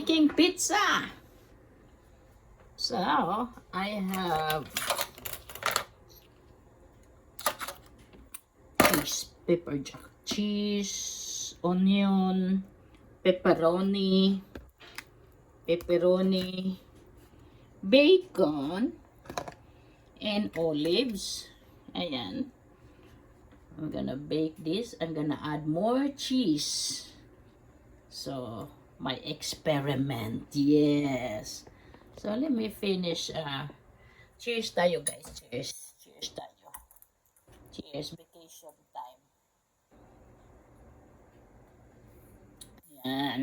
making pizza. So, I have cheese, pepper jack, cheese, onion, pepperoni, bacon, and olives. Ayan. I'm gonna bake this. I'm gonna add more cheese. So, my experiment. Yes. So, let me finish. Cheers tayo, guys. Cheers. Cheers tayo. Cheers. Vacation time. Yan.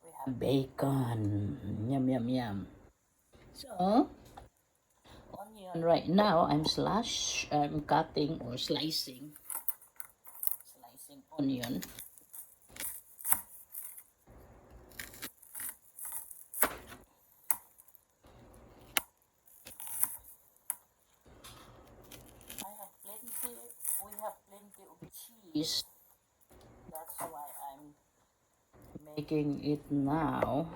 We have bacon. Yum, yum, yum. So, onion right now, I'm cutting or slicing onion. We have plenty of cheese. That's why I'm making it now.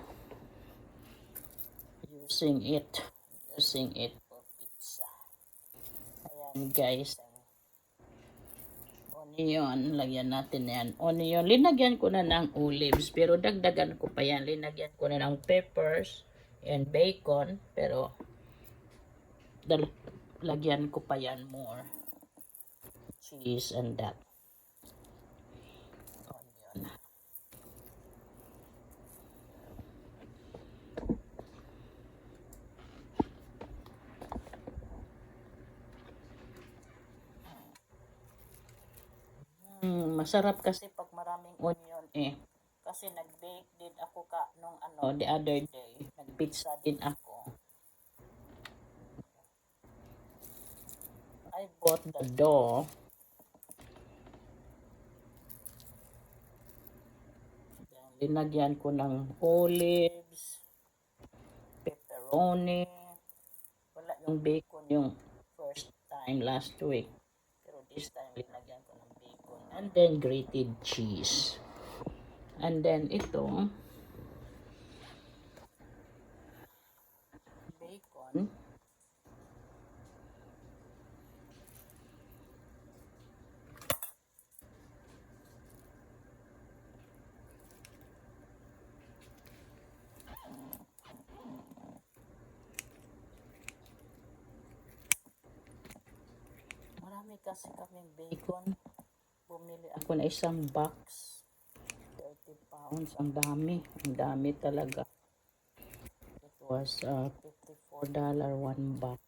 Using it for pizza. Ayan guys, onion, lagyan natin yan. Onion, linagyan ko na ng olives, pero dagdagan ko pa yan. Linagyan ko na ng peppers and bacon, pero lagyan ko pa yan more cheese and that. Onion. Masarap kasi pag maraming onion eh. Kasi nag-bake din ako nung the other day. Nag-pizza din ako. I bought the dough. Linagyan ko ng olives, pepperoni. Wala yung bacon yung first time last week. Pero this time linagyan ko ng bacon. And then grated cheese. And then ito, bacon. Marami kasi kaming bacon. Bumili ako na isang box. 30 pounds. Ang dami talaga. It was $54 one box.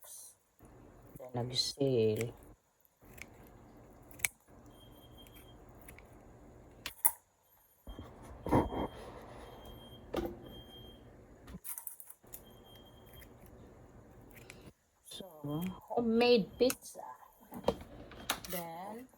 Then nag-sale. So, homemade pizza. Then,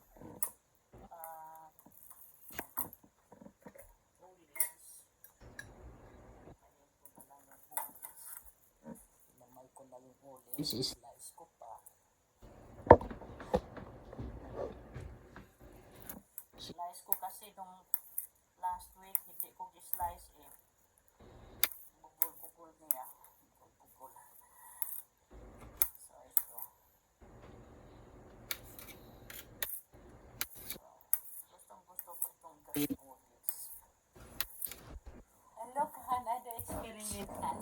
olives, slice ko pa. Slice ko kasi nung last week, hindi ko slice eh. Bugol niya. Bugol. So, ito. So, gusto ko itong green olives. Hello, kahan, ada eksperimentan.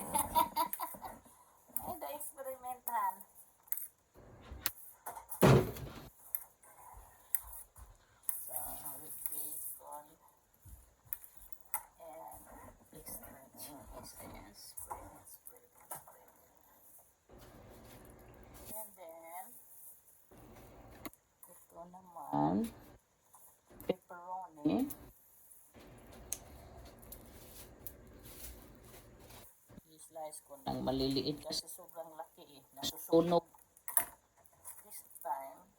Ada eksperimentan. So, with bacon and extra cheese. Ayan, spread. And then, ito naman, pepperoni. I-slice ko ng maliliit kasi sobrang laki eh. Nasusunog. This time,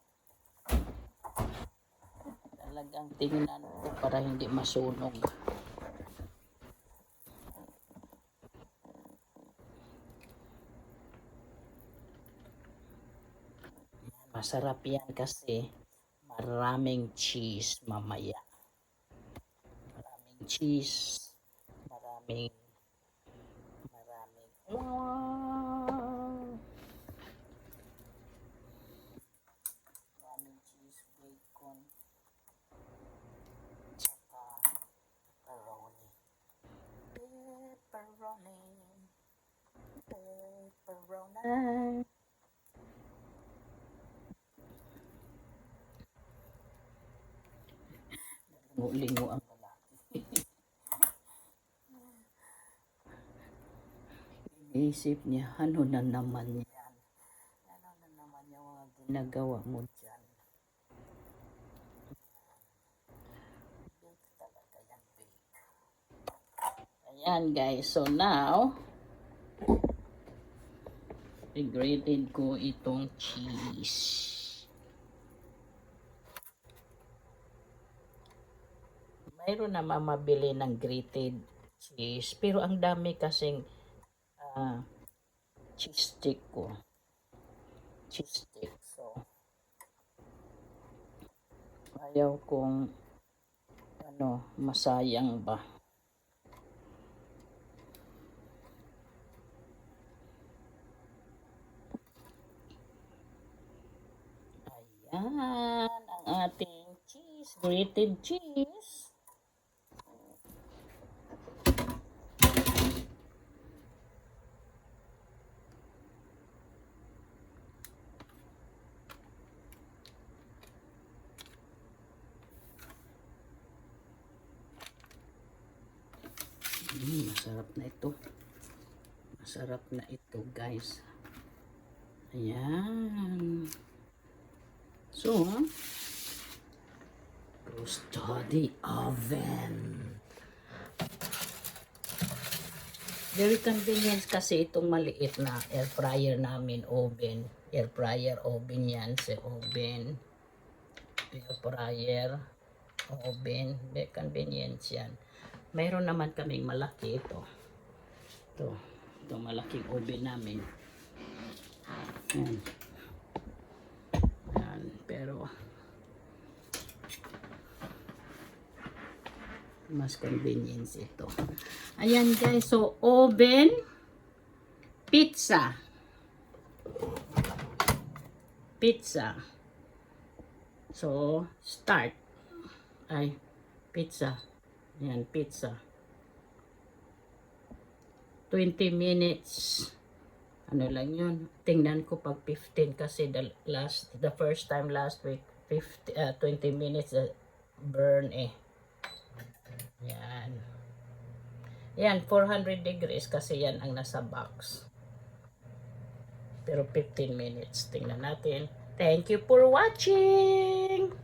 talagang tingnan ko para hindi masunog. Masarap yan kasi maraming cheese mamaya. Maraming cheese, maraming Wow! Daming cheese, bacon, tsaka pepperoni. Pepperoni. Pepperoni. Lingo ang lalaki. Inisip niya, ano na naman yan? Ano na naman yung mga ginagawa mo dyan? Bake talaga yan, bake. Ayan guys, so now, i-grated ko itong cheese. Mayroon naman mabili ng grated cheese, pero ang dami kasing cheese stick ko. Cheese stick. So, ayaw kong masayang ba. Ayan ang ating cheese, grated cheese. Masarap na ito. Masarap na ito, guys. Ayan. So, goes to the oven. Very convenient kasi itong maliit na air fryer namin, oven. Air fryer oven yan, sa oven. Air fryer oven. Very convenient yan. Mayroon naman kaming malaki ito. Ito malaking oven namin. Yan. Yan. Pero mas convenience ito. Ayan guys, so oven, pizza. So start. Ay, pizza. Ayan, pizza. 20 minutes. Ano lang yun. Tingnan ko pag 15 kasi the first time last week 20 minutes burn eh. Yan. Yan, 400 degrees kasi yan ang nasa box. Pero 15 minutes. Tingnan natin. Thank you for watching!